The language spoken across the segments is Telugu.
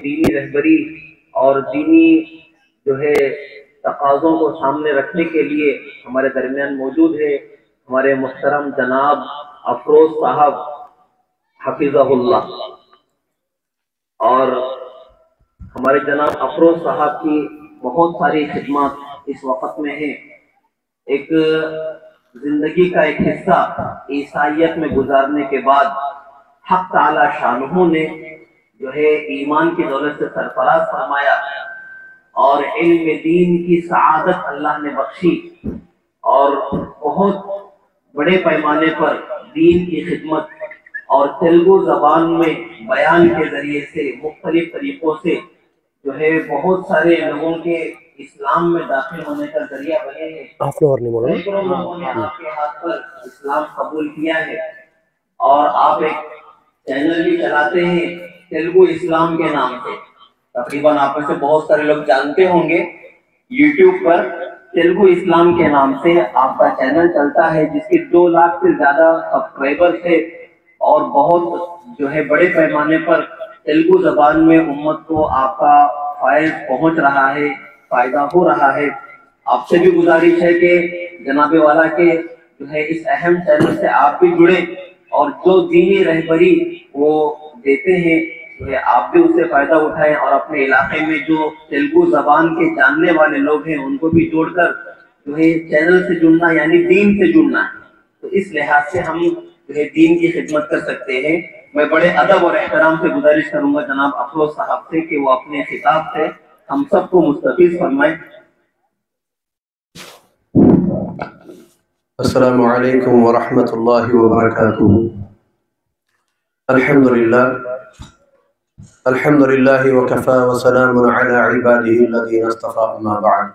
دینی رہبری اور دینی جو ہے تقاضوں کو سامنے رکھنے کے لیے ہمارے درمیان موجود ہے ہمارے محترم جناب افروز صاحب حفظہ اللہ. اور ہمارے جناب افروز صاحب کی بہت ساری خدمات اس وقت میں ہیں. ایک زندگی کا ایک حصہ عیسائیت میں گزارنے کے بعد حق تعالی شانہ نے جو ہے ایمان کی دولت سے سرفراز فرمایا اور علم دین کی سعادت اللہ نے بخشی اور بہت بڑے پیمانے پر دین کی خدمت اور تیلگو زبان میں بیان کے ذریعے سے مختلف طریقوں سے جو ہے بہت سارے لوگوں کے اسلام میں داخل ہونے کا ذریعہ بنے ہیں. سینکڑوں لوگوں نے آپ کے ہاتھ پر اسلام قبول کیا ہے اور آپ ایک چینل بھی چلاتے ہیں تیلگو اسلام کے نام سے. تقریباً آپ میں سے بہت سارے لوگ جانتے ہوں گے یوٹیوب پر تیلگو اسلام کے نام سے آپ کا چینل چلتا ہے جس کے 2 لاکھ سے زیادہ سبسکرائبر تھے اور بہت جو ہے بڑے پیمانے پر تیلگو زبان میں امت کو آپ کا فائز پہنچ رہا ہے فائدہ ہو رہا ہے. آپ سے بھی گزارش ہے کہ جناب والا کے جو ہے اس اہم چینل سے آپ بھی جڑیں اور جو دینی رہبری وہ دیتے ہیں آپ بھی اس سے فائدہ اٹھائیں اور اپنے علاقے میں جو تیلگو زبان کے جاننے والے لوگ ہیں ان کو بھی جوڑ کر جو ہے چینل سے جڑنا یعنی دین سے جڑنا ہے. تو اس لحاظ سے ہم جو ہے دین کی خدمت کر سکتے ہیں. میں بڑے ادب اور احترام سے گزارش کروں گا جناب افروز صاحب سے کہ وہ اپنے خطاب سے ہم سب کو مستفیض فرمائیں. السلام علیکم ورحمۃ اللہ وبرکاتہ. الحمد للہ وکفى وسلام علی عباده الذین اصطفى اما بعد.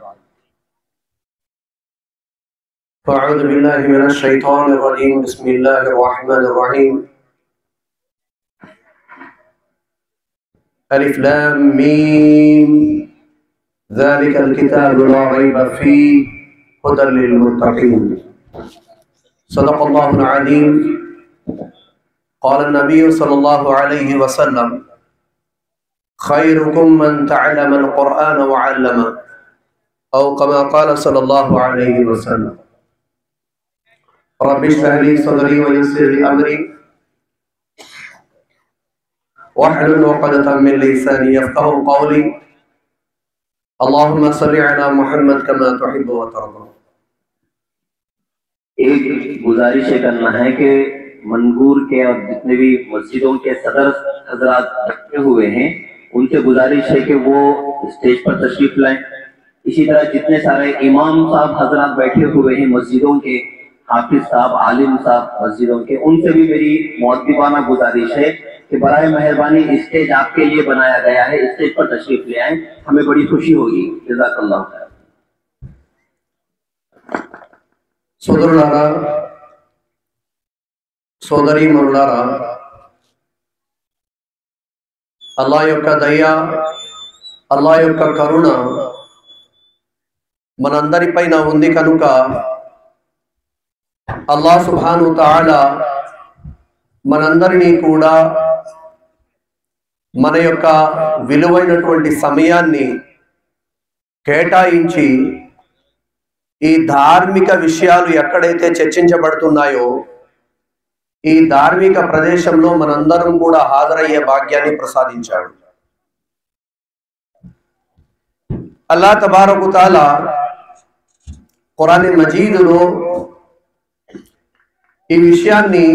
فاعوذ باللہ من الشیطان الرجیم بسم اللہ الرحمن الرحیم. الف لام میم ذلك الكتاب لا ریب فیہ ھدی للمتقین. صدق اللہ العظیم. قال النبی صلی اللہ علیہ وسلم خیرکم من تعلم القرآن وعلمه او كما قال صلی اللہ علیہ وسلم. رب اشرح لي صدري ويسر لي امري واحلل عقدة من لساني يفقهوا قولي. اللهم صل على محمد كما تحب وترضى. ایک گزارش کرنا ہے کہ منگور کے اور جتنے بھی مسجدوں کے صدر حضرات بیٹھے ہوئے ہیں ان سے گزارش ہے کہ وہ اسٹیج پر تشریف لائیں. اسی طرح جتنے سارے امام صاحب حضرات بیٹھے ہوئے ہیں مسجدوں کے حافظ صاحب عالم صاحب مسجدوں کے ان سے بھی میری مؤدبانہ گزارش ہے کہ برائے مہربانی اسٹیج آپ کے لیے بنایا گیا ہے اسٹیج پر تشریف لے آئیں ہمیں بڑی خوشی ہوگی. جزاک اللہ خیر. సోదరులారా సోదరీమణులారా అల్లాహ్ యొక్క దయ అల్లాహ్ యొక్క కరుణ మనందరిపైన ఉంది కనుక అల్లాహ్ సుబ్హానహు తఆలా మనందరినీ కూడా మన యొక్క విలువైనటువంటి సమయాన్ని కేటాయించి ఈ ధార్మిక విషయాలు ఎక్కడైతే చర్చించబడుతున్నాయో ఈ ధార్మిక ప్రదేశంలో మనందరం కూడా హాజరయ్యే భాగ్యాన్ని ప్రసాదించాడు. అల్లాహ్ తబారక తఆలా ఖురాన్ మజీదులో ఈ విషయాన్ని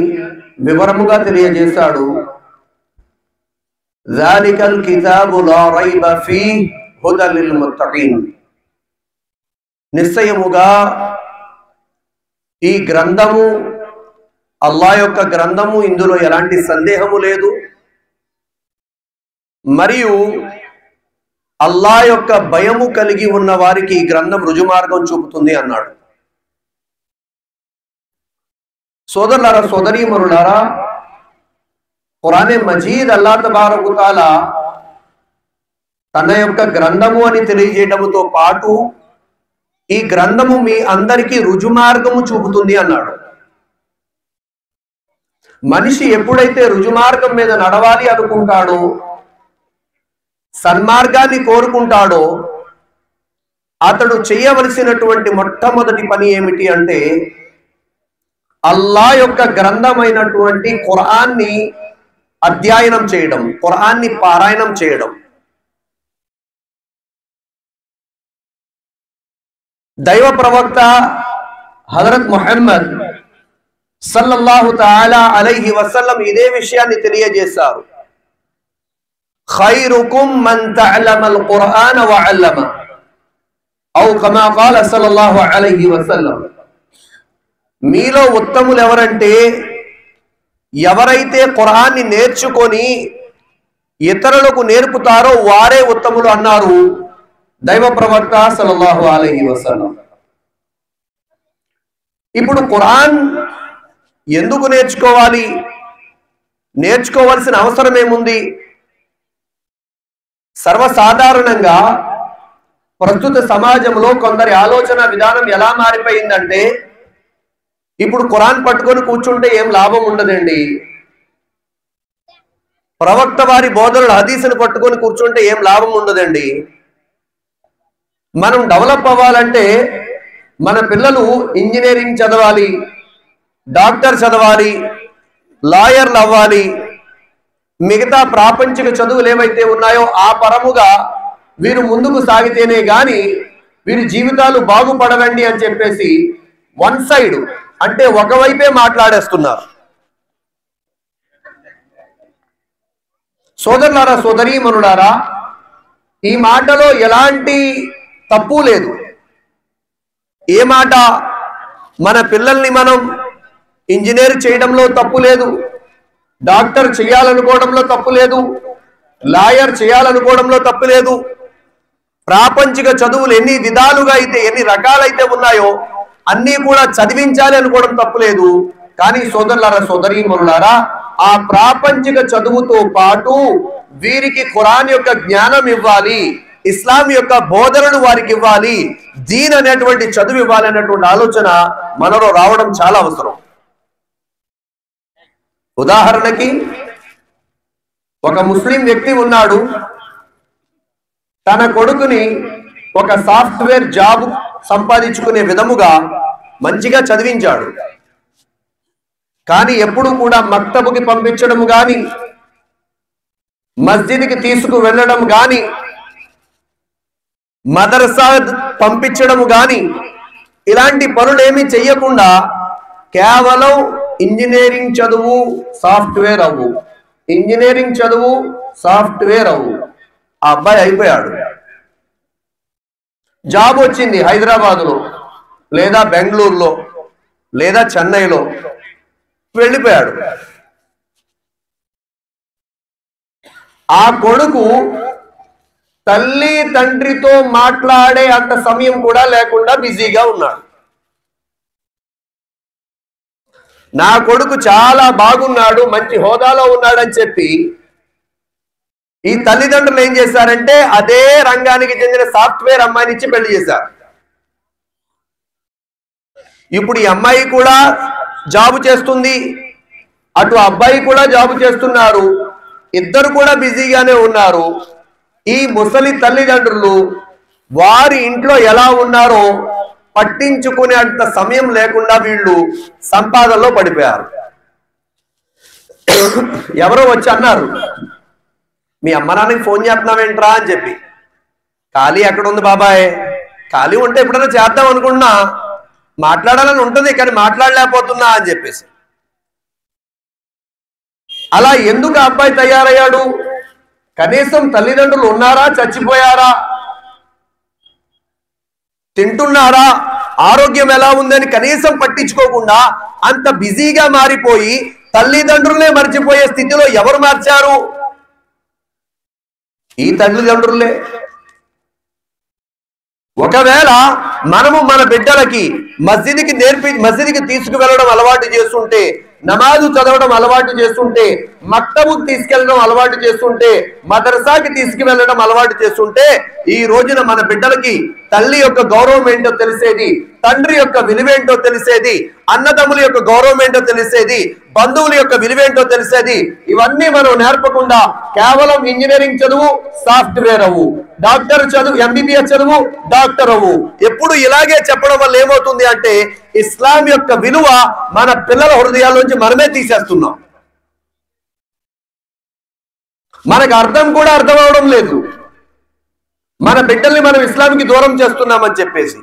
వివరముగా తెలియజేశాడు. జాలికల్ కితాబు లా రైబ ఫీహి హుదల్ లిల్ ముత్తఖీన్. నిశ్చయముగా ఈ గ్రంథము అల్లాహ్ యొక్క గ్రంథము ఇందులో ఎలాంటి సందేహము లేదు మరియు అల్లాహ్ యొక్క భయము కలిగి ఉన్న వారికి ఈ గ్రంథం రుజుమార్గం చూపుతుంది అన్నాడు. సోదరులారా సోదరీమణులారా ఖురాన్ మజీద్ అల్లాహ్ తబారక తఆలా తన యొక్క గ్రంథము అని తెలియజేయడంతో పాటు ఈ గ్రంథము మీ అందరికీ రుజుమార్గము చూపుతుంది అన్నాడు. మనిషి ఎప్పుడైతే రుజుమార్గం మీద నడవాలి అనుకుంటాడో సన్మార్గాన్ని కోరుకుంటాడో అతడు చేయవలసినటువంటి మొట్టమొదటి పని ఏమిటి అంటే అల్లాహ్ యొక్క గ్రంథమైనటువంటి ఖురాన్ని అధ్యయనం చేయడం, ఖురాన్ని పారాయణం చేయడం. దైవ ప్రవక్త హజరత్ ముహమ్మద్ సల్లల్లాహు తఆలా అలైహి వసల్లం ఇదే విషయాన్ని తెలియజేశారు. ఖైరుకుం మన్ తఅల్లమల్ ఖురాన వఅల్లమ ఔ కమా ఖాల సల్లల్లాహు అలైహి వసల్లం. మీలో ఉత్తములు ఎవరంటే ఎవరైతే ఖురాన్ని నేర్చుకొని ఇతరులకు నేర్పుతారో వారే ఉత్తములు అన్నారు దైవ ప్రవక్త సల్లల్లాహు అలైహి వసల్లం. ఇప్పుడు ఖురాన్ ఎందుకు నేర్చుకోవాలి? నేర్చుకోవాల్సిన అవసరం ఏముంది? సర్వసాధారణంగా ప్రస్తుత సమాజంలో కొందరి ఆలోచన విధానం ఎలా మారిపోయిందంటే ఇప్పుడు ఖురాన్ పట్టుకొని కూర్చుంటే ఏం లాభం ఉండదండి, ప్రవక్త వారి బోధనలు హదీసును పట్టుకొని కూర్చుంటే ఏం లాభం ఉండదండి. మనం డెవలప్ అవ్వాలంటే మన పిల్లలు ఇంజనీరింగ్ చదవాలి, డాక్టర్ చదవాలి, లాయర్లు అవ్వాలి, మిగతా ప్రాపంచిక చదువులు ఏవైతే ఉన్నాయో ఆ పరముగా వీరు ముందుకు సాగితేనే గాని వీరి జీవితాలు బాగుపడవండి అని చెప్పేసి వన్ సైడ్ అంటే ఒకవైపే మాట్లాడేస్తున్నారు. సోదరులారా, సోదరీమణులారా, ఈ మాటలో ఎలాంటి తప్పు లేదు. ఏ మాట? మన పిల్లల్ని మనం ఇంజనీర్ చేయడంలో తప్పు లేదు, డాక్టర్ చేయాలనుకోవడంలో తప్పు లేదు, లాయర్ చేయాలనుకోవడంలో తప్పు లేదు. ప్రాపంచిక చదువులు ఎన్ని విధాలుగా అయితే ఎన్ని రకాలైతే ఉన్నాయో అన్నీ కూడా చదివించాలి అనుకోవడం తప్పులేదు. కానీ సోదరులారా, సోదరీమణులారా, ఆ ప్రాపంచిక చదువుతో పాటు వీరికి ఖురాన్ యొక్క జ్ఞానం ఇవ్వాలి, ఇస్లాం యొక్క బోధనలు వారికి ఇవ్వాలి, దీన్ అనేటువంటి చదువు ఇవ్వాలి అనేటువంటి ఆలోచన మనలో రావడం చాలా అవసరం. ఉదాహరణకి ఒక ముస్లిం వ్యక్తి ఉన్నాడు, తన కొడుకుని ఒక సాఫ్ట్వేర్ జాబ్ సంపాదించుకునే విధముగా మంచిగా చదివించాడు. కానీ ఎప్పుడు కూడా మక్తబుకి పంపించడం గాని, మస్జిద్కి తీసుకు వెళ్ళడం గాని, మదర్సా పంపించడం గాని ఇలాంటి పనులేమీ చెయ్యకుండా కేవలం ఇంజనీరింగ్ చదువు సాఫ్ట్వేర్ అవ్వు, ఇంజనీరింగ్ చదువు సాఫ్ట్వేర్ అవ్వు. ఆ అబ్బాయి అయిపోయాడు. జాబ్ వచ్చింది హైదరాబాదులో లేదా బెంగళూరులో లేదా చెన్నైలో, వెళ్ళిపోయాడు. ఆ కొడుకు తల్లి తండ్రితో మాట్లాడే అంత సమయం కూడా లేకుండా బిజీగా ఉన్నాడు. నా కొడుకు చాలా బాగున్నాడు, మంచి హోదాలో ఉన్నాడని చెప్పి ఈ తల్లిదండ్రులు ఏం చేశారంటే అదే రంగానికి చెందిన సాఫ్ట్వేర్ అమ్మాయిని ఇచ్చి పెళ్లి చేశారు. ఇప్పుడు ఈ అమ్మాయి కూడా జాబ్ చేస్తుంది, అటు అబ్బాయి కూడా జాబ్ చేస్తున్నారు, ఇద్దరు కూడా బిజీగానే ఉన్నారు. ఈ ముసలి తల్లిదండ్రులు వారి ఇంట్లో ఎలా ఉన్నారో పట్టించుకునే అంత సమయం లేకుండా వీళ్ళు సంపాదనలో పడిపోయారు. ఎవరో వచ్చి అన్నారు, మీ అమ్మ నాన్నకి ఫోన్ చేస్తున్నావేంట్రా అని చెప్పి. ఖాళీ ఎక్కడ ఉంది బాబాయ్, ఖాళీ ఉంటే ఎప్పుడైనా చేద్దాం అనుకున్నా, మాట్లాడాలని ఉంటుంది కానీ మాట్లాడలేకపోతున్నా అని చెప్పేసి. అలా ఎందుకు అబ్బాయి తయారయ్యాడు? కనీసం తల్లిదండ్రులు ఉన్నారా, చచ్చిపోయారా, తింటున్నారా, ఆరోగ్యం ఎలా ఉందని కనీసం పట్టించుకోకుండా అంత బిజీగా మారిపోయి తల్లిదండ్రులనే మర్చిపోయే స్థితిలో ఎవరు మార్చారు? ఈ తల్లిదండ్రులే. ఒకవేళ మనము మన బిడ్డలకి మస్జిద్కి తీసుకువెళ్ళడం అలవాటు చేస్తుంటే నమాజు చదవడం అలవాటు చేస్తుంటే, మక్తబుకు తీసుకెళ్లడం అలవాటు చేస్తుంటే, మదర్సాకి తీసుకువెళ్ళడం అలవాటు చేస్తుంటే, ఈ రోజున మన బిడ్డలకి తల్లి యొక్క గౌరవం ఏంటో తెలిసేది, తండ్రి యొక్క విలువేంటో తెలిసేది, అన్నదమ్ముల యొక్క గౌరవం ఏంటో తెలిసేది, బంధువుల యొక్క విలువేంటో తెలిసేది. ఇవన్నీ మనం నేర్పకుండా కేవలం ఇంజనీరింగ్ చదువు సాఫ్ట్వేర్ అవ్వు, డాక్టర్ చదువు ఎంబీబీఎస్ చదువు డాక్టర్ అవ్వు, ఎప్పుడు ఇలాగే చెప్పడం వల్ల ఏమవుతుంది అంటే ఇస్లాం యొక్క విలువ మన పిల్లల హృదయాల్లోంచి మనమే తీసేస్తున్నాం. మనకు అర్థం కూడా అర్థం అవడం లేదు, మన బిడ్డల్ని మనం ఇస్లాంకి దూరం చేస్తున్నామని చెప్పేసి.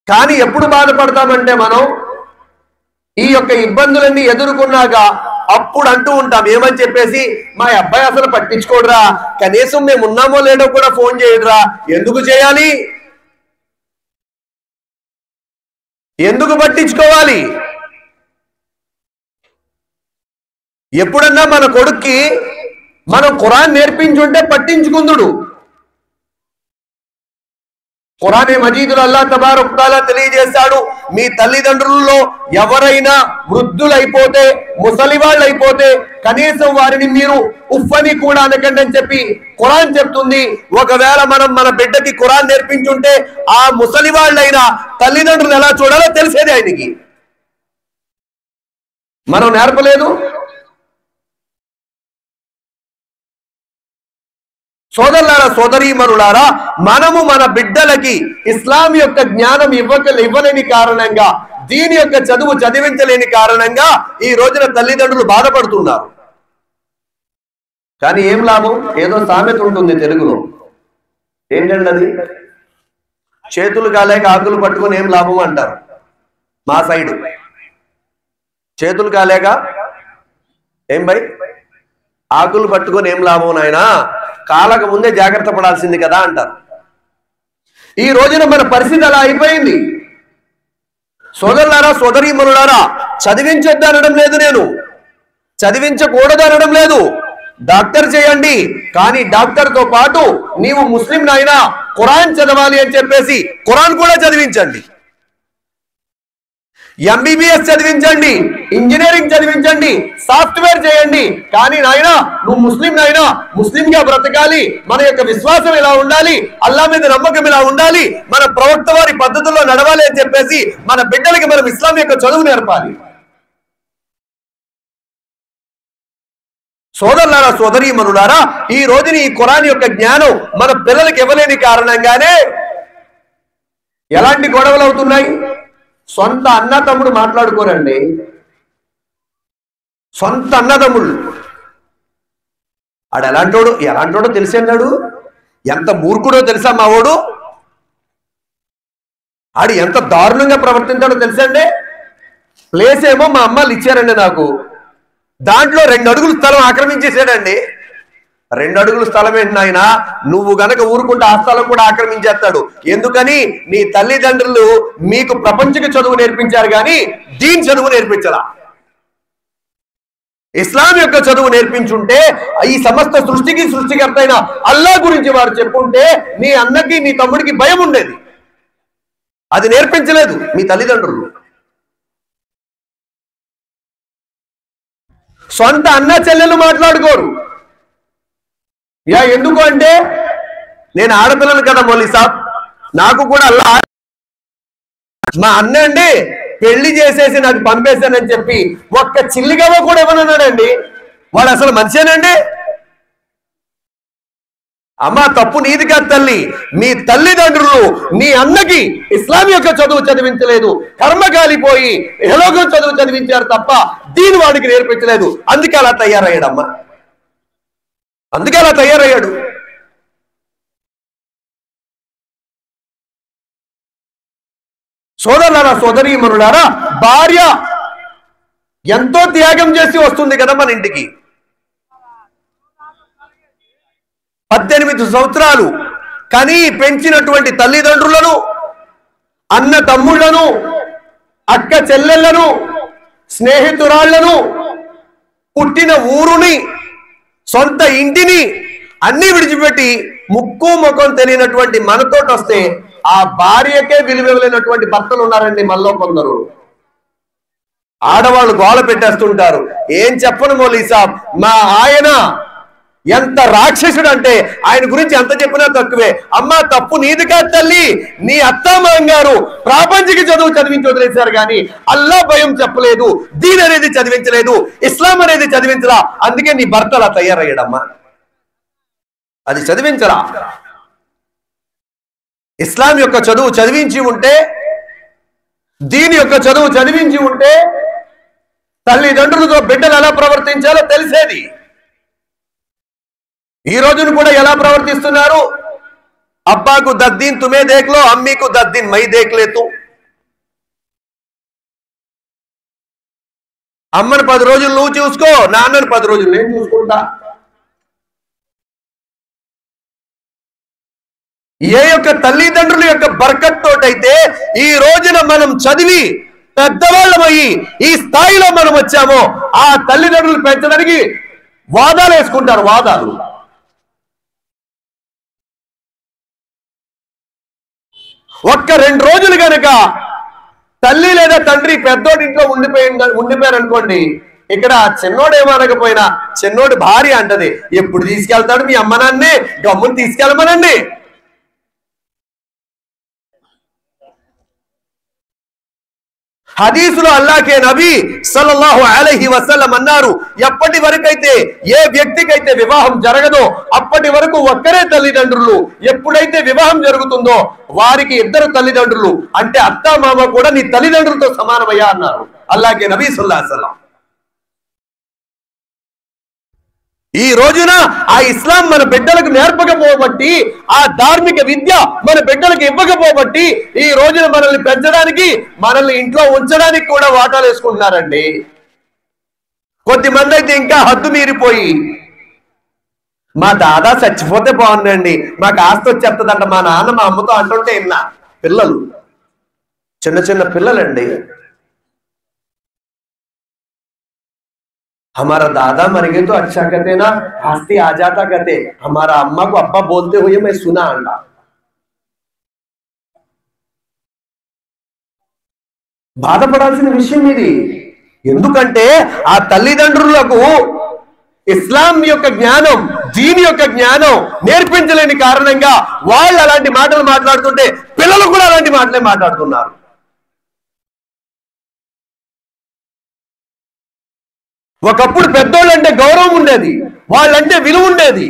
కానీ ఎప్పుడు బాధపడతామంటే మనం ఈ యొక్క ఇబ్బందులన్నీ ఎదుర్కొన్నాక అప్పుడు అంటూ ఉంటాం ఏమని చెప్పేసి, మా అబ్బాయి అసలు పట్టించుకోడురా, కనీసం మేము ఉన్నామో లేడో కూడా ఫోన్ చేయడురా. ఎందుకు చేయాలి? ఎందుకు పట్టించుకోవాలి? ఎప్పుడన్నా మన కొడుక్కి మనం ఖురాన్ నేర్పించుంటే పట్టించుకుందుడు. ఖురాన్ మజీదులో అల్లాహ్ తబారక తఆలా తెలియజేశాడు, మీ తల్లిదండ్రులలో ఎవరైనా వృద్ధులైపోతే, ముసలివాళ్ళైపోతే కనీసం వారిని మీరు ఉఫ్ఫని కూడా అనకండి అని చెప్పి ఖురాన్ చెప్తుంది. ఒకవేళ మనం మన బిడ్డకి ఖురాన్ నేర్పించుంటే ఆ ముసలివాళ్ళైనా తల్లిదండ్రులు ఎలా చూడాలో తెలిసేది ఆయనకి. మనం నేర్పలేదు. సోదరులారా, సోదరీమణులారా, మనము మన బిడ్డలకి ఇస్లాం యొక్క జ్ఞానం ఇవ్వలేని కారణంగా, దీని యొక్క చదువు చదివించలేని కారణంగా ఈ రోజున తల్లిదండ్రులు బాధపడుతున్నారు. కానీ ఏం లాభం? ఏదో సామెత ఉంటుంది తెలుగులో, ఏంటండి అది, చేతులు కాలేక ఆకులు పట్టుకొని ఏం లాభం అంటారు మా సైడు. చేతులు కాలేక ఏం భయ్, ఆకులు పట్టుకొని ఏం లాభం నాయనా, కాలక ముందే జాగ్రత్త పడాల్సింది కదా అంటారు. ఈ రోజున మన పరిస్థితి అలా అయిపోయింది. సోదరులారా, సోదరీమణులారా, చదివించొద్దు అనడం లేదు, నేను చదివించకూడదు అనడం లేదు. డాక్టర్ చేయండి, కానీ డాక్టర్ తో పాటు నీవు ముస్లిం నాయనా ఖురాన్ చదవాలి అని చెప్పేసి ఖురాన్ కూడా చదివించండి. ఎంబీబీఎస్ చదివించండి, ఇంజనీరింగ్ చదివించండి, సాఫ్ట్వేర్ చేయండి. కానీ నాయనా నువ్వు ముస్లిం నాయనా, ముస్లింగా బ్రతకాలి, మన యొక్క విశ్వాసం ఇలా ఉండాలి, అల్లా మీద నమ్మకం ఇలా ఉండాలి, మన ప్రవక్త వారి పద్ధతుల్లో నడవాలి అని చెప్పేసి మన బిడ్డలకి మనం ఇస్లాం యొక్క చదువు నేర్పాలి. సోదరులారా, సోదరీమణులారా, ఈ రోజున ఈ ఖురాన్ యొక్క జ్ఞానం మన పిల్లలకి ఇవ్వలేని కారణంగానే ఎలాంటి గొడవలు అవుతున్నాయి. సొంత అన్న తమ్ముడు మాట్లాడుకోరండి, సొంత అన్నదమ్ముళ్ళు. ఆడు ఎలాంటోడో తెలిసాడు, ఎంత మూర్ఖుడో తెలుసా మా వాడు, ఆడు ఎంత దారుణంగా ప్రవర్తించాడో తెలుసండి. ప్లేస్ ఏమో మా అమ్మాళ్ళు ఇచ్చారండి నాకు, దాంట్లో 2 అడుగులు స్థలం ఆక్రమించేసాడండి. 2 అడుగుల స్థలం ఏంటి నాయన, నువ్వు గనక ఊరుకుంటే ఆ స్థలం కూడా ఆక్రమించేస్తాడు. ఎందుకని? నీ తల్లిదండ్రులు మీకు ప్రపంచక చదువు నేర్పించారు కానీ దీని చదువు నేర్పించరా. ఇస్లాం యొక్క చదువు నేర్పించుంటే, ఈ సమస్త సృష్టికి సృష్టికర్త అయిన అల్లా గురించి వారు చెప్పుంటే నీ అన్నకి నీ తమ్ముడికి భయం ఉండేది. అది నేర్పించలేదు మీ తల్లిదండ్రులు. సొంత అన్న చెల్లెలు మాట్లాడుకోరు. ఎందుకు అంటే నేను ఆడపిల్లలు కదా మౌలీ సాబ్, నాకు కూడా అల్లా మా అన్న అండి పెళ్లి చేసేసి నాకు పంపేశానని చెప్పి ఒక్క చిల్లిగవ్వ కూడా ఇవ్వనన్నాడండి. వాడు అసలు మనిషేనండి? అమ్మా తప్పు నీది కాదు తల్లి, మీ తల్లిదండ్రులు నీ అన్నకి ఇస్లాం యొక్క చదువు చదివించలేదు, కర్మ కాలిపోయి ఎలాగో చదువు చదివించారు తప్ప దీని వాడికి నేర్పించలేదు. అందుకే అలా తయారయ్యాడమ్మా, అందుకే అలా తయారయ్యాడు. సోదరులారా, సోదరీమణులారా, భార్య ఎంతో త్యాగం చేసి వస్తుంది కదా మన ఇంటికి. 18 సంవత్సరాలు కని పెంచినటువంటి తల్లిదండ్రులను, అన్న తమ్ముళ్లను, అక్క చెల్లెళ్లను, స్నేహితురాళ్లను, పుట్టిన ఊరుని, సొంత ఇంటిని అన్ని విడిచిపెట్టి ముక్కు ముఖం తెలియనటువంటి మనతోటి వస్తే ఆ భార్యకే విలువలేనటువంటి భర్తలు ఉన్నారండి మనలో కొందరు. ఆడవాళ్ళు గోల పెట్టేస్తుంటారు. ఏం చెప్పను మౌలీ సాబ్, మా ఆయన ఎంత రాక్షసుడు అంటే ఆయన గురించి ఎంత చెప్పినా తక్కువే. అమ్మ తప్పు నీది కాదు తల్లి, నీ అత్తామాంగారు ప్రాపంచిక చదువు చదివించి వదిలేశారు కానీ అల్లా భయం చెప్పలేదు, దీన్ అనేది చదివించలేదు, ఇస్లాం అనేది చదివించరా. అందుకే నీ భర్త అలా తయారయ్యాడమ్మా. అది చదివించరా. ఇస్లాం యొక్క చదువు చదివించి ఉంటే, దీని యొక్క చదువు చదివించి ఉంటే తల్లిదండ్రులతో బిడ్డలు ఎలా ప్రవర్తించాలో తెలిసేది. ఈ రోజును కూడా ఎలా ప్రవర్తిస్తున్నారు? అబ్బాకు దద్దీన్ తుమే దేఖ్లో, అమ్మీకు దద్దీన్ మై దేఖ్లేతు. అమ్మని 10 రోజులు నువ్వు చూసుకో, నాన్నని 10 రోజులు నేను చూసుకుంటా. ఏ యొక్క తల్లిదండ్రుల యొక్క బర్కత్ తోటైతే ఈ రోజున మనం చదివి పెద్దవాళ్ళమయ్యి ఈ స్థాయిలో మనం వచ్చామో, ఆ తల్లిదండ్రులు పెంచడానికి వాదాలు వేసుకుంటారు. వాదాలు ఒక్క 2 రోజులు కనుక తల్లి లేదా తండ్రి పెద్దోడి ఇంట్లో ఉండిపోయారు అనుకోండి, ఇక్కడ చిన్నోడు ఏమనకపోయినా చిన్నోడు భార్య అంటది, ఎప్పుడు తీసుకెళ్తాడు మీ అమ్మ నాన్నే, గమ్ముని తీసుకెళ్ళమనండి. హదీసులో అల్లాహ్ నబీ సల్లల్లాహు అలైహి వసల్లం అన్నారు, ఎప్పటి వరకైతే ఏ వ్యక్తికైతే వివాహం జరగదో అప్పటి వరకు ఒక్కరే తల్లిదండ్రులు. ఎప్పుడైతే వివాహం జరుగుతుందో వారికి 2 తల్లిదండ్రులు, అంటే అత్త మామ కూడా నీ తల్లిదండ్రులతో సమానమయ్యా అన్నారు అల్లాహ్ నబీ సల్లల్లాహు అలైహి వసల్లం. ఈ రోజున ఆ ఇస్లాం మన బిడ్డలకు నేర్పకపోబట్టి, ఆ ధార్మిక విద్య మన బిడ్డలకు ఇవ్వకపోబట్టి ఈ రోజున మనల్ని పెంచడానికి, మనల్ని ఇంట్లో ఉంచడానికి కూడా వాటాలు వేసుకుంటున్నారండి. కొద్దిమంది అయితే ఇంకా హద్దు మీరిపోయి, మా దాదా చచ్చిపోతే బాగుందండి, మాకు ఆస్తి వచ్చేస్తుందంట మా నాన్న మా అమ్మతో అంటుంటే విన్నా. పిల్లలు, చిన్న చిన్న పిల్లలండి. हमारा दादा मर गए तो अच्छा कहते ना, आस्ती आ जाता कहते, हमारा अम्मा को अब्बा बोलते हुए मैं सुना अंडा. బాధపడాల్సిన విషయం ఇది. ఎందుకంటే ఆ తల్లిదండ్రులకు ఇస్లాం యొక్క జ్ఞానం, దీని యొక్క జ్ఞానం నేర్పించలేని కారణంగా వాళ్ళు అలాంటి మాటలు మాట్లాడుతుంటే పిల్లలు కూడా అలాంటి మాటలే మాట్లాడుతున్నారు. ఒకప్పుడు పెద్దోళ్ళంటే గౌరవం ఉండేది, వాళ్ళంటే విలువ ఉండేది.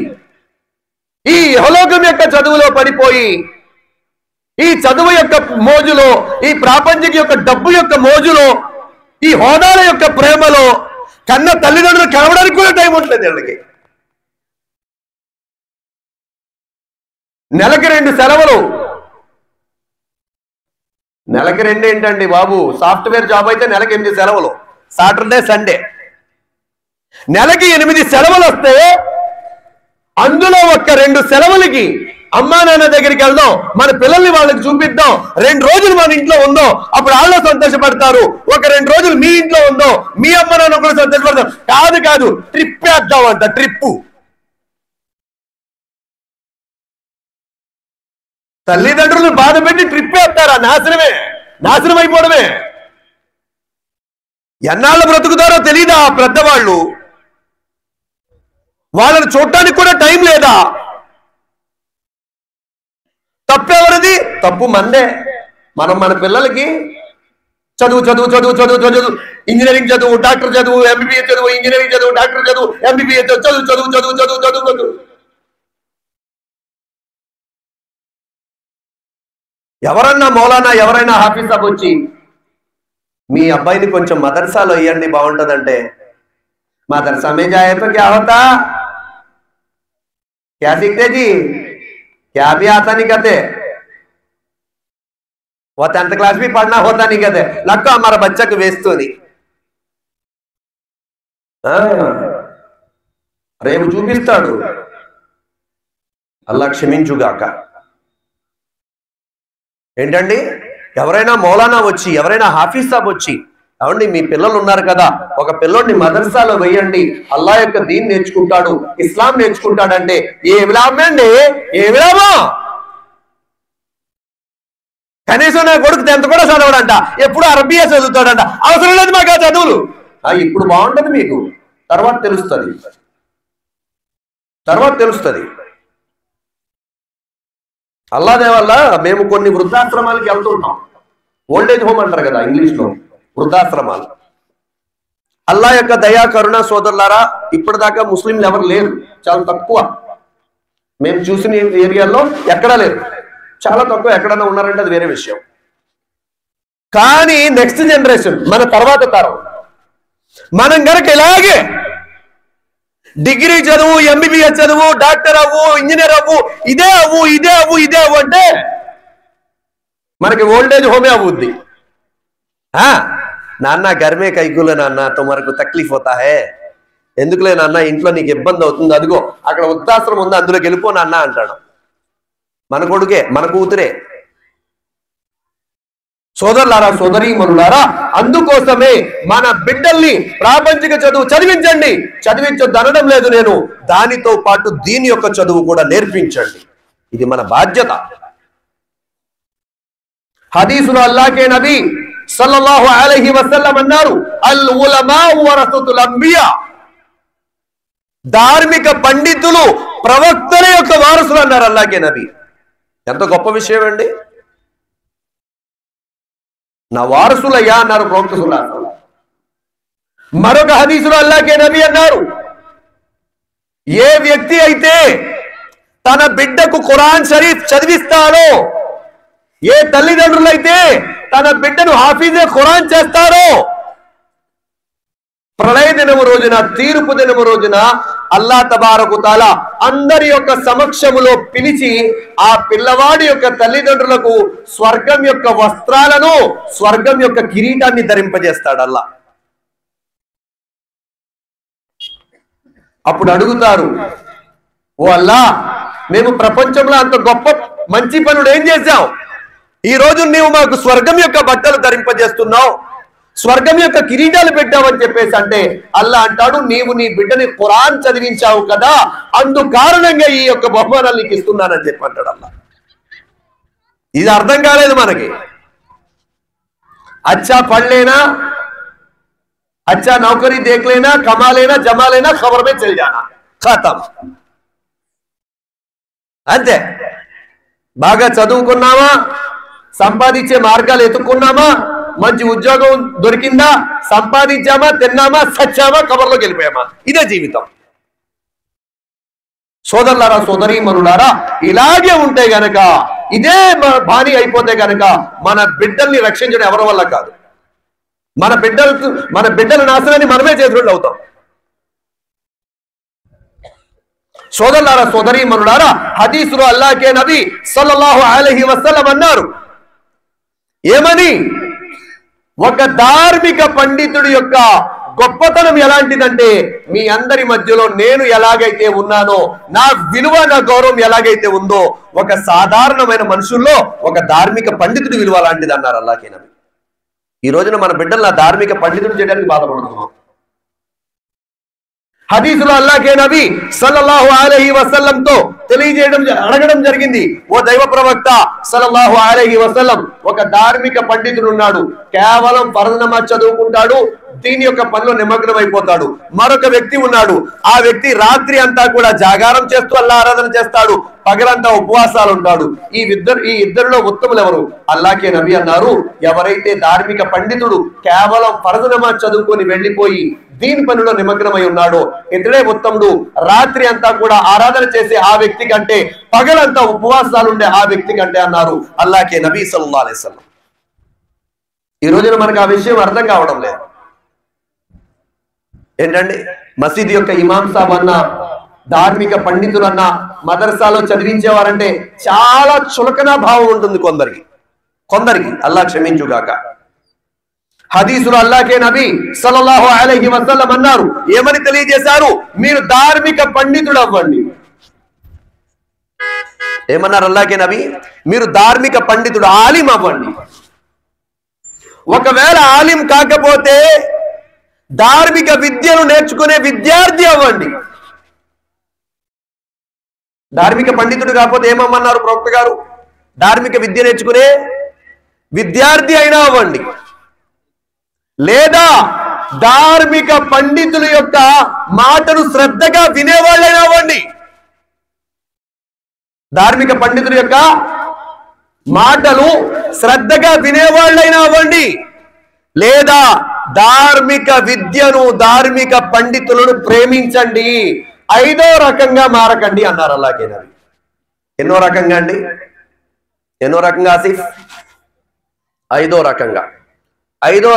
ఈ ఇహలోకం యొక్క చదువులో పడిపోయి, ఈ చదువు యొక్క మోజులో, ఈ ప్రాపంచిక యొక్క డబ్బు యొక్క మోజులో, ఈ హోదాల యొక్క ప్రేమలో కన్న తల్లిదండ్రులు కలవడానికి కూడా టైం ఉండలేదు వీళ్ళకి. నెలకి 2 సెలవులు. నెలకి 2 ఏంటండి బాబు, సాఫ్ట్వేర్ జాబ్ అయితే నెలకి 8 సెలవులు, సాటర్డే సండే. నెలకి 8 సెలవులు వస్తే అందులో ఒక్క 2 సెలవులకి అమ్మా నాన్న దగ్గరికి వెళ్దాం, మన పిల్లల్ని వాళ్ళకి చూపిద్దాం, 2 రోజులు మన ఇంట్లో ఉందాం, అప్పుడు వాళ్ళు సంతోషపడతారు. ఒక 2 రోజులు మీ ఇంట్లో ఉందాం, మీ అమ్మ నాన్న కూడా సంతోషపడతారు. కాదు కాదు, ట్రిప్ వేద్దామంట. ట్రిప్పు తల్లిదండ్రులు బాధ పెట్టి ట్రిప్ వేస్తారా? నాశనమే, నాశనం అయిపోవడమే. ఎన్నాళ్ళు బ్రతుకుతారో తెలీదా పెద్దవాళ్ళు? వాళ్ళని చూడటానికి కూడా టైం లేదా? తప్పెవరిది? తప్పు మందే. మనం మన పిల్లలకి చదువు చదువు చదువు చదువు చదువు, ఇంజనీరింగ్ చదువు, డాక్టర్ చదువు, ఎంబీబీఎస్ చదువు, ఇంజనీరింగ్ చదువు, డాక్టర్ చదువు, ఎంబీబీఎస్ చదువు చదువు చదువు చదువు చదువు చదువు. ఎవరన్నా మౌలానా, ఎవరైనా హాఫీజ్ సాబ్ వచ్చి మీ అబ్బాయిని కొంచెం మదర్సాలో వేయండి బాగుంటదంటే, मदरसा में जाए तो क्या होता, क्या सीखते जी, क्या भी आता नहीं कहते, वो 10th क्लास भी पढ़ना होता नहीं कहते, लगता हमारा बच्चा को वेस्ट तो नहीं. రేపు చూపిస్తాడు, అల్లాహ్ క్షమించుగాక. ఏంటండి, ఎవరైనా మౌలానా వచ్చి, ఎవరైనా హాఫీజ్ సాబ్ వచ్చి, అవండి మీ పిల్లలు ఉన్నారు కదా, ఒక పిల్లోడిని మదర్సాలో వేయండి, అల్లాహ్ యొక్క దీన్ నేర్చుకుంటాడు, ఇస్లాం నేర్చుకుంటాడంటే ఏ విలాపం అండి, ఏ విలాపం? కనీసం నా కొడుకు 10th కూడా చదవడంట, ఎప్పుడు అరబియా చదువుతాడంట. అవసరం లేదు మాకు ఆ చదువులు. ఇప్పుడు బాగుంటది, మీకు తర్వాత తెలుస్తుంది. అల్లాదే వల్ల మేము కొన్ని వృద్ధాశ్రమాలకి వెళ్తుంటాం. ఓల్డేజ్ హోమ్ అంటారు కదా ఇంగ్లీష్లో, వృద్ధాశ్రమాలు. అల్లా యొక్క దయా కరుణ సోదరులారా, ఇప్పటిదాకా ముస్లింలు ఎవరు లేరు, చాలా తక్కువ. మేము చూసిన ఏరియాల్లో ఎక్కడా లేరు, చాలా తక్కువ. ఎక్కడన్నా ఉన్నారంటే అది వేరే విషయం. కానీ నెక్స్ట్ జనరేషన్, మన తర్వాత తరం, మనం గనక ఇలాగే డిగ్రీ చదువు, ఎంబీబీఎస్ చదువు, డాక్టర్ అవ్వు, ఇంజనీర్ అవ్వు, ఇదే అవ్వు అంటే మనకి ఓల్డేజ్ హోమే అవుద్ది. నాన్న గర్మే కైకులే నాన్న, తుమరకు తక్లీఫ్ అవుతా హే, ఎందుకులే నాన్న, ఇంట్లో నీకు ఇబ్బంది అవుతుంది, అదిగో అక్కడ వృద్ధాశ్రమం ఉంది, అందులోకి వెళ్ళిపో నాన్న అంటాడు. మన కొడుకే, మన కూతురే. సోదరులారా, సోదరీమణులారా, అందుకోసమే మన బిడ్డల్ని ప్రాపంచిక చదువు చదివించొద్దు అనడం లేదు నేను. దానితో పాటు దీని యొక్క చదువు కూడా నేర్పించండి. ఇది మన బాధ్యత. హదీసులో అల్లాహ్ నబీ సల్లల్లాహు అలైహి వసల్లం అన్నారు, అల్ ఉలమా వరసతుల్ అంబియా, ధార్మిక పండితులు ప్రవక్తల యొక్క వారసులు అన్నారు అల్లాహ్ నబీ. ఎంత గొప్ప విషయం అండి. నా వారసులయ్యా అన్నారు ప్రవక్త సల్లల్లాహు అలైహి వసల్లం. మరొక హదీసులో అల్లాహ్ నబీ అన్నారు, ఏ వ్యక్తి అయితే తన బిడ్డకు ఖురాన్ షరీఫ్ చదివిస్తారో, ఏ తల్లిదండ్రులైతే తన బిడ్డను హాఫీజే ఖురాన్ చేస్తారో, ప్రళయ దినము రోజున, తీర్పు దినము రోజున అల్లాహ్ తబారకు తాలా అందరి యొక్క సమక్షములో పిలిచి ఆ పిల్లవాడి యొక్క తల్లిదండ్రులకు స్వర్గం యొక్క వస్త్రాలను, స్వర్గం యొక్క కిరీటాన్ని ధరింపజేస్తాడు అల్లాహ్. అప్పుడు అడుగుతారు, ఓ అల్లాహ్, మేము ప్రపంచంలో అంత గొప్ప మంచి పనులు ఏం చేశాం, ఈ రోజు నీవు మాకు స్వర్గం యొక్క బట్టలు ధరింపజేస్తున్నావు, స్వర్గం యొక్క కిరీటాలు పెట్టావని చెప్పేసి అంటే అల్లాహ్ అంటాడు, నీవు నీ బిడ్డని ఖురాన్ చదివించావు కదా, అందు కారణంగా ఈ యొక్క బహుమానాలు నీకు ఇస్తున్నానని చెప్పి అంటాడు అల్లాహ్. ఇది అర్థం కాలేదు మనకి. అచ్చా పढ़ लेना, अच्छा नौकरी देख लेना, कमा लेना, जमा लेना, खबर में चल जाना, खत्म. అంతే. బాగా చదువుకున్నామా, సంపాదించే మార్గాలు ఎత్తుకున్నామా, మంచి ఉద్యోగం దొరికిందా, సంపాదించామా, తిన్నామా, సచ్చామా, కబర్లోకి వెళ్ళిపోయామా, ఇదే జీవితం. సోదరులారా, సోదరీమణులారా, ఇలాగే ఉంటే గనక, ఇదే బాని అయిపోతే గనక మన బిడ్డల్ని రక్షించడం ఎవరి వల్ల కాదు. మన బిడ్డల నాశనాన్ని మనమే చేతులు అవుతాం. సోదరులారా, సోదరీమణులారా, హదీసులో అల్లాహ్ నబీ సల్లల్లాహు అలైహి వసల్లం అన్నారు, ఏమని, ఒక ధార్మిక పండితుడి యొక్క గొప్పతనం ఎలాంటిదంటే, మీ అందరి మధ్యలో నేను ఎలాగైతే ఉన్నానో, నా విలువ, నా గౌరవం ఎలాగైతే ఉందో, ఒక సాధారణమైన మనుషుల్లో ఒక ధార్మిక పండితుడి విలువ లాంటిది అన్నారు అల్లాహ్ నబీ. ఈ రోజున మన బిడ్డలు నా ధార్మిక పండితుడు చేయడానికి బాధపడుతున్నాం. హదీసులో అల్లాహ్ నబీ సల్లల్లాహు అలైహి వసల్లంతో అడగడం జరిగింది, ఓ దైవ ప్రవక్త సల్లల్లాహు అలైహి వసల్లం, ఒక ధార్మిక పండితుడు ఉన్నాడు, కేవలం ఫర్జ్ నమాజ్ చదువుకుంటాడు, దీని యొక్క పనిలో నిమగ్నం అయిపోతాడు. మరొక వ్యక్తి ఉన్నాడు, ఆ వ్యక్తి రాత్రి అంతా కూడా జాగారం చేస్తూ అల్లాహ్ ఆరాధన చేస్తాడు, పగలంతా ఉపవాసాలు ఉంటాడు. ఈ ఇద్దరిలో ఉత్తములు ఎవరు? అల్లాహ్ నబీ అన్నారు, ఎవరైతే ధార్మిక పండితుడు కేవలం ఫర్జ్ నమాజ్ చదువుకొని వెళ్లిపోయి దీని పనిలో నిమగ్నమై ఉన్నాడో ఇతడే ఉత్తముడు. రాత్రి అంతా కూడా ఆరాధన చేసే ఆ వ్యక్తి కంటే, పగలంతా ఉపవాసాలు ఉండే ఆ వ్యక్తి కంటే అన్నారు అల్లాహ్ నబీ సల్లల్లాహు అలైహి వసల్లం. ఈ రోజున మనకు ఆ విషయం అర్థం కావడం లేదు. ఏంటండి, మసీద్ యొక్క ఇమాం సాబ్ అన్న, ధార్మిక పండితులు అన్న, మదర్సాలో చదివించేవారంటే చాలా చులకన భావం ఉంటుంది కొందరికి అల్లాహ్ క్షమించుగాక. హదీసులో అల్లాహ్ నబీ సల్లల్లాహు అలైహి వసల్లం అన్నారు, ఏమని తెలియజేశారు, మీరు ధార్మిక పండితుడు అవ్వండి. ఏమన్నారు అల్లాహ్ నబీ? మీరు ధార్మిక పండితుడు, ఆలిం అవ్వండి. ఒకవేళ ఆలిం కాకపోతే ధార్మిక విద్యను నేర్చుకునే విద్యార్థి అవ్వండి. ధార్మిక పండితుడు కాకపోతే ఏమమ్మన్నారు ప్రవక్త గారు? ధార్మిక విద్య నేర్చుకునే విద్యార్థి అయినా అవ్వండి, లేదా ధార్మిక పండితుల యొక్క మాటలు శ్రద్ధగా వినేవాళ్ళైనా అవ్వండి, ధార్మిక పండితుల యొక్క మాటలు శ్రద్ధగా వినేవాళ్ళైనా అవ్వండి, లేదా ధార్మిక విద్యను ధార్మిక పండితులను ప్రేమించండి, ఐదో రకంగా మారకండి అన్నారు అల్లాహ్ నబీ. ఎన్నో రకంగా అండి? ఎన్నో రకంగా ఆసిఫ్? ఐదో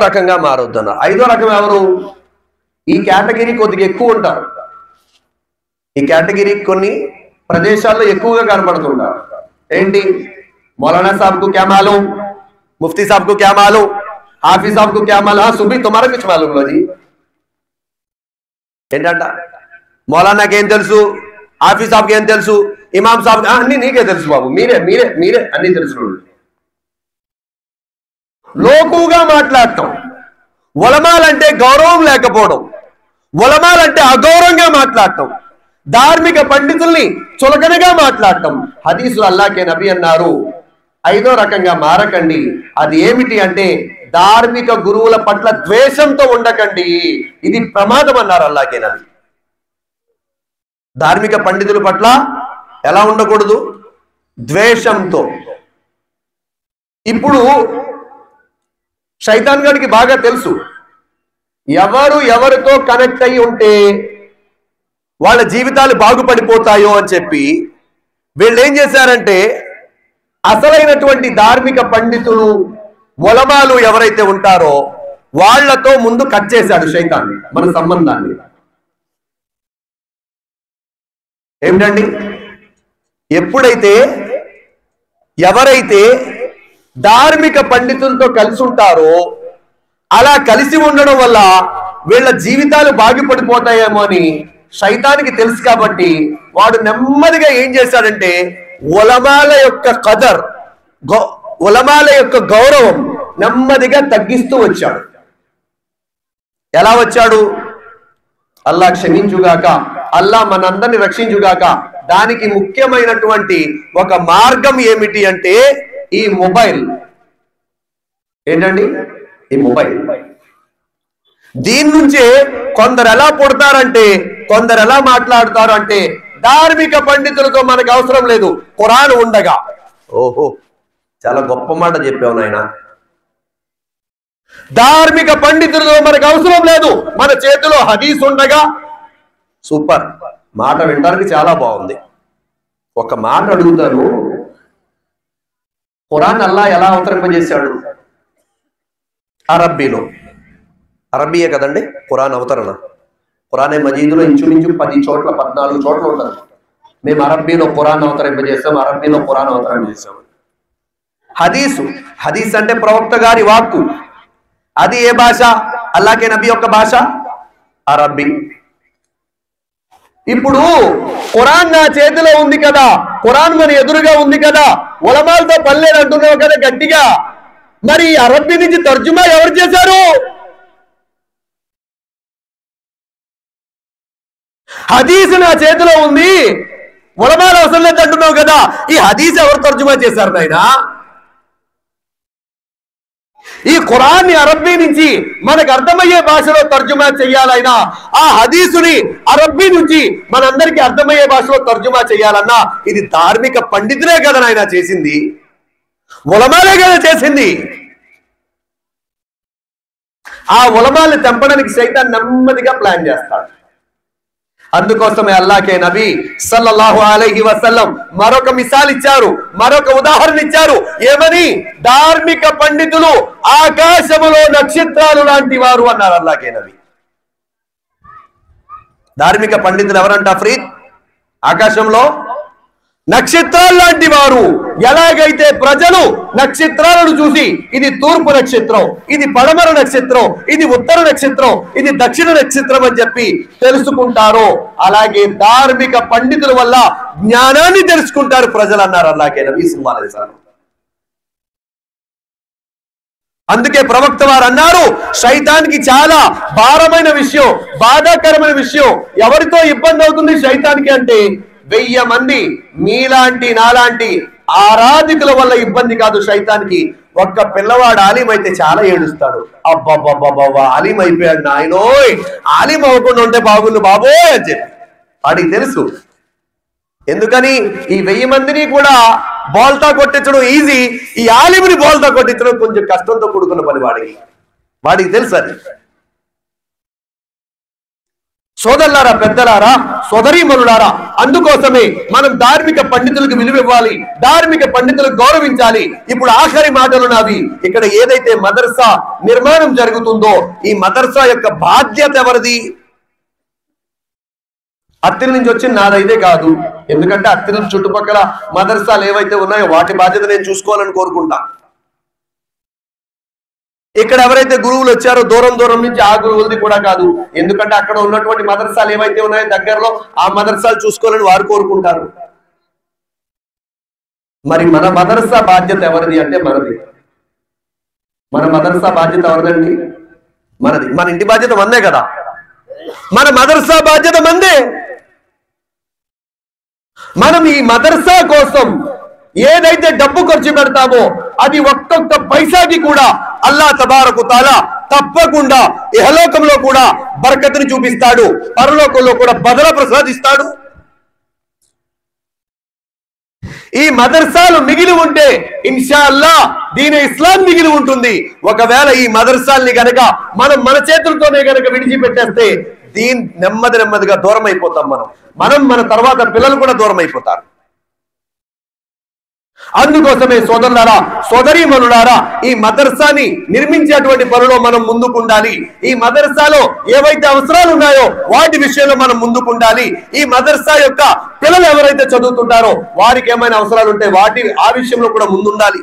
రకంగా మారొద్దన్నారు. ఐదో రకం ఎవరు? ఈ కేటగిరీ కొద్దిగా ఎక్కువ ఉంటారు. ఈ కేటగిరీ కొన్ని ప్రదేశాల్లో ఎక్కువగా కనబడుతుంటారు. ఏంటి? मौलाना साहब को क्या मालूम, मुफ्ती साहब को क्या मालूम, हाफिज साहब को क्या मालूम, हाँ सुबह तुम्हारा कुछ मालूम लो जी ఏంటంట? మౌలానాకి ఏం తెలుసు, హాఫీజ్ సాబ్కి ఏం తెలుసు, ఇమాం సాబ్ అన్ని నీకే తెలుసు బాబు, మీరే మీరే మీరే అన్ని తెలుసు. లోకుగా మాట్లాడటం, ఉలమాలంటే గౌరవం లేకపోవడం, ఉలమాలంటే అగౌరవంగా మాట్లాడటం, ధార్మిక పండితుల్ని చులకనగా మాట్లాడటం. హదీసులో అల్లాహ్ నబీ అన్నారు, ఐదో రకంగా మారకండి. అది ఏమిటి అంటే ధార్మిక గురువుల పట్ల ద్వేషంతో ఉండకండి, ఇది ప్రమాదం అన్నారు అల్లాహ్ నబీ. ధార్మిక పండితుల పట్ల ఎలా ఉండకూడదు? ద్వేషంతో. ఇప్పుడు శైతాన్ గారికి బాగా తెలుసు ఎవరితో కనెక్ట్ అయి ఉంటే వాళ్ళ జీవితాలు బాగుపడిపోతాయో అని చెప్పి వీళ్ళు ఏం చేశారంటే అసలైనటువంటి ధార్మిక పండితులు ఉలమాలు ఎవరైతే ఉంటారో వాళ్లతో ముందు కట్ చేశాడు శైతాన్ మన సంబంధాన్ని. ఏమిటండి? ఎప్పుడైతే ఎవరైతే ధార్మిక పండితులతో కలిసి ఉంటారో అలా కలిసి ఉండడం వల్ల వీళ్ళ జీవితాలు బాగుపడిపోతాయేమో అని శైతానికి తెలుసు. కాబట్టి వాడు నెమ్మదిగా ఏం చేశాడంటే ఉలమాల యొక్క కదర్, ఉలమాల యొక్క గౌరవం నెమ్మదిగా తగ్గిస్తూ వచ్చాడు. ఎలా వచ్చాడు? అల్లా క్షమించుగాక, అల్లా మనందరిని రక్షించుగాక. దానికి ముఖ్యమైనటువంటి ఒక మార్గం ఏమిటి అంటే ఈ మొబైల్. ఏంటండి? ఈ మొబైల్. దీని నుంచే కొందరు ఎలా పుడతారంటే, కొందరు ఎలా మాట్లాడతారు అంటే ధార్మిక పండితులతో మనకు అవసరం లేదు, ఖురాన్ ఉండగా. ఓహో, చాలా గొప్ప మాట చెప్పావు నాయన. ధార్మిక పండితులతో మనకు అవసరం లేదు, మన చేతిలో హదీస్ ఉండగా. సూపర్ మాట, వినడానికి చాలా బాగుంది. ఒక మాట అడుగుతాను, ఖురాన్ అల్లా ఎలా అవతరింపజేశాడు? అరబ్బీలో. అరబ్బీయే కదండి ఖురాన్ అవతరణ. ఖురానే మజీదులో ఇంచుమించు 10 చోట్ల 14 చోట్ల ఉంటుంది. మేము అరబ్బీలో ఖురాన్ అవతరింపజేస్తాం, అరబ్బీలో ఖురాన్ అవతరణ చేస్తాం. హదీసు, హదీస్ అంటే ప్రవక్త గారి వాక్కు. అది ఏ భాష? అల్లాహ్ నబీ యొక్క భాష అరబ్బీ. ఇప్పుడు ఖురాన్ నా చేతిలో ఉంది కదా, ఖురాన్ మన ఎదురుగా ఉంది కదా, ఉలమాలతో పల్లెలు అంటున్నావు కదా గట్టిగా, మరి అరబ్బీ నుంచి తర్జుమా ఎవరు చేశారు? హదీస్ నా చేతిలో ఉంది, ఉలమాలు అవసరం లేదు అంటున్నావు కదా, ఈ హదీస్ ఎవరు తర్జుమా చేశారు నాయనా? ఈ ఖురాన్ని అరబ్బీ నుంచి మనకు అర్థమయ్యే భాషలో తర్జుమా చేయాలైనా, ఆ హదీసుని అరబ్బీ నుంచి మనందరికీ అర్థమయ్యే భాషలో తర్జుమా చేయాలన్నా ఇది ధార్మిక పండితులే కదా నాయన చేసింది, ఉలమాలే కదా చేసింది. ఆ ఉలమాల్ని తెంపడానికి సైతాన్ నెమ్మదిగా ప్లాన్ చేస్తాడు. అందుకోసమే అల్లాహ్ నబీ సల్లల్లాహు అలైహి వసల్లం మరొక మిసాల్ ఇచ్చారు, మరొక ఉదాహరణ ఇచ్చారు. ఏమని? ధార్మిక పండితులు ఆకాశములో నక్షత్రాలు లాంటి వారు అన్నారు అల్లాహ్ నబీ. ధార్మిక పండితులు ఎవరంట? ఫ్రీద్ ఆకాశంలో నక్షత్రాలు లాంటి వారు. ఎలాగైతే ప్రజలు నక్షత్రాలను చూసి ఇది తూర్పు నక్షత్రం, ఇది పడమర నక్షత్రం, ఇది ఉత్తర నక్షత్రం, ఇది దక్షిణ నక్షత్రం అని చెప్పి తెలుసుకుంటారో అలాగే ధార్మిక పండితుల వల్ల జ్ఞానాన్ని తెలుసుకుంటారు ప్రజలు అన్నారు అల్లాహ్ నబీ సల్లల్లాహు అలైహి వసల్లం. అందుకే ప్రవక్త వారు అన్నారు, శైతానికి చాలా భారమైన విషయం, బాధాకరమైన విషయం ఎవరితో ఇబ్బంది అవుతుంది శైతానికి అంటే 1000 మంది మీలాంటి నాలాంటి ఆరాధికుల వల్ల ఇబ్బంది కాదు శైతానికి, ఒక్క పిల్లవాడు ఆలిం అయితే చాలా ఏడుస్తాడు. అబ్బబ్బబ్బబ్బా ఆలిం అయిపోయాడు నాయనోయ్, ఆలిం అవ్వకుండా ఉంటే బాగుంది బాబోయ్ అని చెప్పి వాడికి తెలుసు. ఎందుకని ఈ 1000 మందిని కూడా బోల్తా కొట్టించడం ఈజీ, ఈ ఆలింని బోల్తా కొట్టించడం కొంచెం కష్టంతో కూడుకున్న పని వాడికి తెలుసు. అది సోదరులారా, పెద్దలారా, సోదరీమణులారా, అందుకోసమే మనం ధార్మిక పండితులకు విలువ ఇవ్వాలి, ధార్మిక పండితులకు గౌరవించాలి. ఇప్పుడు ఆఖరి మాటలు నావి. ఇక్కడ ఏదైతే మదర్సా నిర్మాణం జరుగుతుందో ఈ మదర్సా యొక్క బాధ్యత ఎవరిది? అత్తిరి నుంచి వచ్చిన నాదైతే కాదు. ఎందుకంటే అత్తిరి చుట్టుపక్కల మదర్సాలు ఏవైతే ఉన్నాయో వాటి బాధ్యత నేను చూసుకోవాలని కోరుకుంటా. ఇక్కడ ఎవరైతే గురువులు వచ్చారో దూరం దూరం నుంచి ఆ గురువులది కూడా కాదు. ఎందుకంటే అక్కడ ఉన్నటువంటి మదర్సాలు ఏవైతే ఉన్నాయో దగ్గరలో ఆ మదర్సాలు చూసుకోవాలని వారు కోరుకుంటారు. మరి మన మదర్సా బాధ్యత ఎవరిది అంటే మనది. మన మదర్సా బాధ్యత ఎవరిదండి? మనది. మన ఇంటి బాధ్యత మందే కదా, మన మదర్సా బాధ్యత మందే. మనం ఈ మదర్సా కోసం ఏదైతే డబ్బు ఖర్చు పెడతామో అది ఒక్కొక్క పైసాకి కూడా అల్లాహ్ తబారకు తాలా తప్పకుండా ఇహలోకంలో కూడా బరకతుని చూపిస్తాడు, పరలోకంలో కూడా బదల ప్రసాదిస్తాడు. ఈ మదర్సాలు మిగిలి ఉంటే ఇన్షా అల్లాహ్ దీని ఇస్లాం మిగిలి ఉంటుంది. ఒకవేళ ఈ మదర్సాల్ని గనక మనం మన చేతులతోనే గనక విడిచిపెట్టేస్తే దీని నెమ్మదిగా దూరం అయిపోతాం. మనం మన తర్వాత పిల్లలు కూడా దూరం అయిపోతారు. అందుకోసమే సోదరులారా, సోదరీమణులారా, ఈ మదర్సాని నిర్మించేటువంటి పనిలో మనం ముందుకుండాలి. ఈ మదర్సాలో ఏవైతే అవసరాలు ఉన్నాయో వాటి విషయంలో మనం ముందుకుండాలి. ఈ మదర్సా యొక్క పిల్లలు ఎవరైతే చదువుతుంటారో వారికి ఏమైనా అవసరాలు ఉంటే ఆ విషయంలో కూడా ముందుండాలి.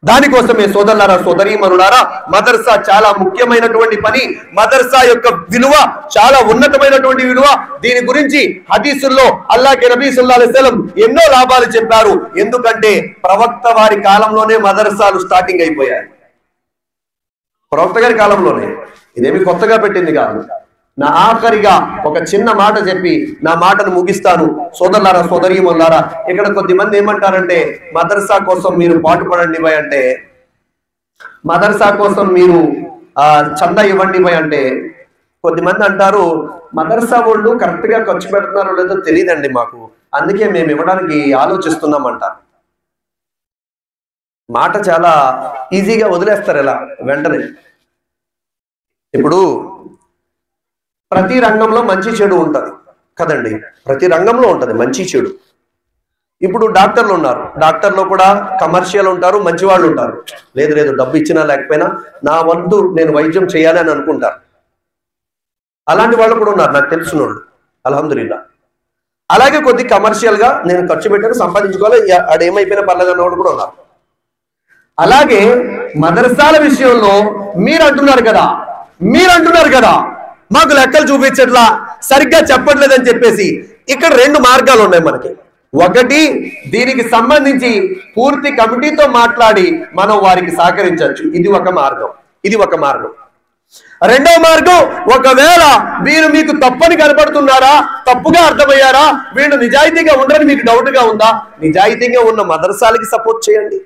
దానికోసమే సోదరులారా, సోదరీమణులారా, మదర్సా చాలా ముఖ్యమైనటువంటి పని. మదర్సా యొక్క విలువ చాలా ఉన్నతమైనటువంటి విలువ. దీని గురించి హదీసుల్లో అల్లాహ్ నబీ సల్లల్లాహు అలైహి వసల్లం ఎన్నో లాభాలు చెప్పారు. ఎందుకంటే ప్రవక్త వారి కాలంలోనే మదర్సాలు స్టార్టింగ్ అయిపోయాయి. ప్రవక్త గారి కాలంలోనే, ఇదేమి కొత్తగా పెట్టింది కాదు. నా ఆఖరిగా ఒక చిన్న మాట చెప్పి నా మాటను ముగిస్తాను. సోదరులారా, సోదరీమణులారా, ఇక్కడ కొద్దిమంది ఏమంటారంటే మదర్సా కోసం మీరు పాటుపడండి భయ్ అంటే, మదర్సా కోసం మీరు చందా ఇవ్వండి భయ్ అంటే, కొద్దిమంది అంటారు మదర్సా వాళ్ళు కరెక్ట్ గా ఖర్చు పెడుతున్నారో లేదో తెలియదండి మాకు, అందుకే మేము ఇవ్వడానికి ఆలోచిస్తున్నామంటారు. మాట చాలా ఈజీగా వదిలేస్తారు ఇలా వెంటనే. ఇప్పుడు ప్రతి రంగంలో మంచి చెడు ఉంటుంది కదండి, ప్రతి రంగంలో ఉంటుంది మంచి చెడు. ఇప్పుడు డాక్టర్లు ఉన్నారు, డాక్టర్లో కూడా కమర్షియల్ ఉంటారు, మంచి వాళ్ళు ఉంటారు. లేదు డబ్బు ఇచ్చినా లేకపోయినా నా వంతు నేను వైద్యం చేయాలి అని అనుకుంటారు. అలాంటి వాళ్ళు కూడా ఉన్నారు నాకు తెలిసిన వాళ్ళు, అల్హమ్దులిల్లా. అలాగే కొద్ది కమర్షియల్ గా నేను ఖర్చు పెట్టాను సంపాదించుకోవాలి అదేమైపోయినా పర్లేదు అన్న వాళ్ళు కూడా ఉన్నారు. అలాగే మదర్సాల విషయంలో మీరు అంటున్నారు కదా మాకు లెక్కలు చూపించట్లా, సరిగ్గా చెప్పట్లేదని చెప్పేసి ఇక్కడ 2 మార్గాలు ఉన్నాయి మనకి. ఒకటి, దీనికి సంబంధించి పూర్తి కమిటీతో మాట్లాడి మనం వారికి సహకరించవచ్చు. ఇది ఒక మార్గం. రెండవ మార్గం, ఒకవేళ వీరు మీకు తప్పని కనపడుతున్నారా, తప్పుగా అర్థమయ్యారా, వీళ్ళు నిజాయితీగా ఉండరని మీకు డౌట్ గా ఉందా, నిజాయితీగా ఉన్న మదర్సాలకి సపోర్ట్ చేయండి.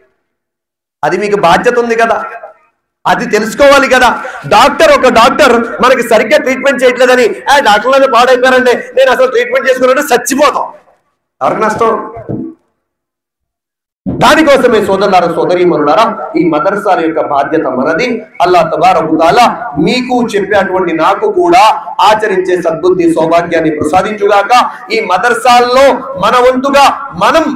అది మీకు బాధ్యత ఉంది కదా, అది తెలుసుకోవాలి కదా. ఒక డాక్టర్ మనకి సరిగ్గా ట్రీట్మెంట్ చేయట్లేదని డాక్టర్లను పాడైపోయారంటే నేను అసలు ట్రీట్మెంట్ చేసుకున్నట్టు చచ్చిపోతాం, ఎవరికి నష్టం. దానికోసమే సోదరులారా, సోదరీమణులారా, ఈ మదర్సాల యొక్క బాధ్యత మనది. అల్లాహ్ తబారకు తాలా మీకు చెప్పేటువంటి నాకు కూడా ఆచరించే సద్బుద్ధి సౌభాగ్యాన్ని ప్రసాదించుగాక. ఈ మదర్సాల్లో మన వంతుగా మనం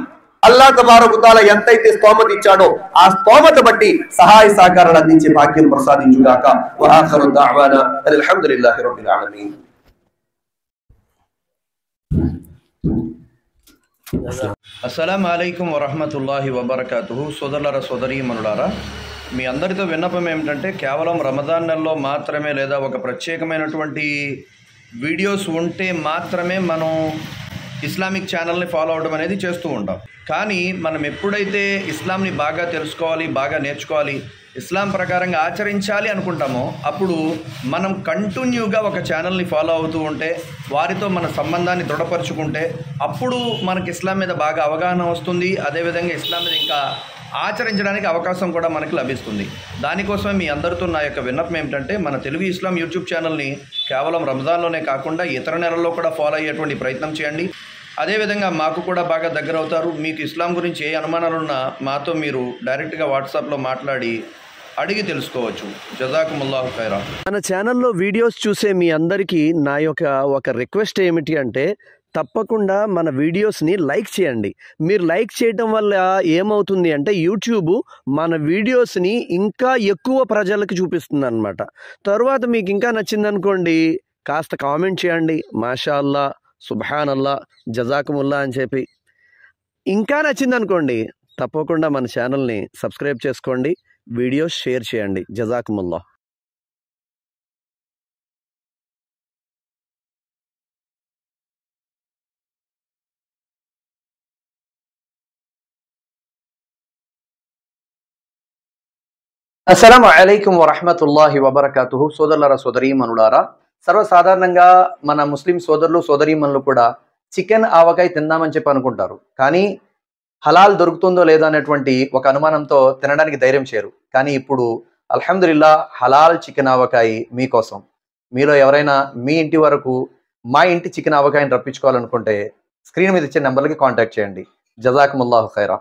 అల్లాహ్ తబారకు తాలా ఎంతైతే స్తోమత ఇచ్చాడో ఆ స్తోమత బట్టి సహాయ సహకారాలు అందించే భాగ్యం ప్రసాదించుగాక. వ ఆఖిరు దఅవానా అల్హమ్దులిల్లాహి రబ్బిల్ ఆలమీన్. అస్సలాము అలైకుం వరహమతుల్లాహి వబర్కాతుహు. సోదరులారా, సోదరీమణులారా, మీ అందరితో విన్నపం ఏమిటంటే కేవలం రమదాన్ నెలలో మాత్రమే లేదా ఒక ప్రత్యేకమైనటువంటి వీడియోస్ ఉంటే మాత్రమే మనం ఇస్లామిక్ ఛానల్ని ఫాలో అవడం అనేది చేస్తూ ఉంటాం. కానీ మనం ఎప్పుడైతే ఇస్లాంని బాగా తెలుసుకోవాలి, బాగా నేర్చుకోవాలి, ఇస్లాం ప్రకారంగా ఆచరించాలి అనుకుంటామో అప్పుడు మనం కంటిన్యూగా ఒక ఛానల్ని ఫాలో అవుతూ ఉంటే, వారితో మన సంబంధాన్ని దృఢపరుచుకుంటే అప్పుడు మనకి ఇస్లాం మీద బాగా అవగాహన వస్తుంది. అదేవిధంగా ఇస్లాం మీద ఇంకా ఆచరించడానికి అవకాశం కూడా మనకు లభిస్తుంది. దానికోసమే మీ అందరితో నా యొక్క విన్నపం ఏమిటంటే మన తెలుగు ఇస్లాం యూట్యూబ్ ఛానల్ని కేవలం రంజాన్లోనే కాకుండా ఇతర నెలల్లో కూడా ఫాలో అయ్యేటువంటి ప్రయత్నం చేయండి. అదేవిధంగా మాకు కూడా బాగా దగ్గర అవుతారు. మీకు ఇస్లాం గురించి ఏ అనుమానాలున్నా మాతో మీరు డైరెక్ట్గా వాట్సాప్లో మాట్లాడి అడిగి తెలుసుకోవచ్చు. జజాకుముల్లాహు ఖైరా. మన ఛానల్లో వీడియోస్ చూసే మీ అందరికీ నా యొక్క ఒక రిక్వెస్ట్ ఏమిటి అంటే తప్పకుండా మన వీడియోస్ని లైక్ చేయండి. మీరు లైక్ చేయటం వల్ల ఏమవుతుంది అంటే యూట్యూబ్ మన వీడియోస్ని ఇంకా ఎక్కువ ప్రజలకు చూపిస్తుంది అన్నమాట. తర్వాత మీకు ఇంకా నచ్చిందనుకోండి కాస్త కామెంట్ చేయండి, మాషా అల్లా, సుబ్హాన్ అల్లా, జజాకుముల్లా అని చెప్పి. ఇంకా నచ్చిందనుకోండి తప్పకుండా మన ఛానల్ని సబ్స్క్రైబ్ చేసుకోండి, వీడియోస్ షేర్ చేయండి. జజాకుముల్లా. అస్సలాము అలైకుం వరహ్మతుల్లాహి వబరకాతుహు. సోదరులారా, సోదరీమణులారా, సర్వసాధారణంగా మన ముస్లిం సోదరులు సోదరీమణులు కూడా చికెన్ ఆవకాయ తిందామని చెప్పి అనుకుంటారు. కానీ హలాల్ దొరుకుతుందో లేదో అనేటువంటి ఒక అనుమానంతో తినడానికి ధైర్యం చేయరు. కానీ ఇప్పుడు అల్హమ్దులిల్లా హలాల్ చికెన్ ఆవకాయ మీకోసం. మీలో ఎవరైనా మీ ఇంటి వరకు మా ఇంటి చికెన్ ఆవకాయని రప్పించుకోవాలనుకుంటే స్క్రీన్ మీద ఇచ్చే నెంబర్లకి కాంటాక్ట్ చేయండి. జజాకుముల్లాహు ఖైరా.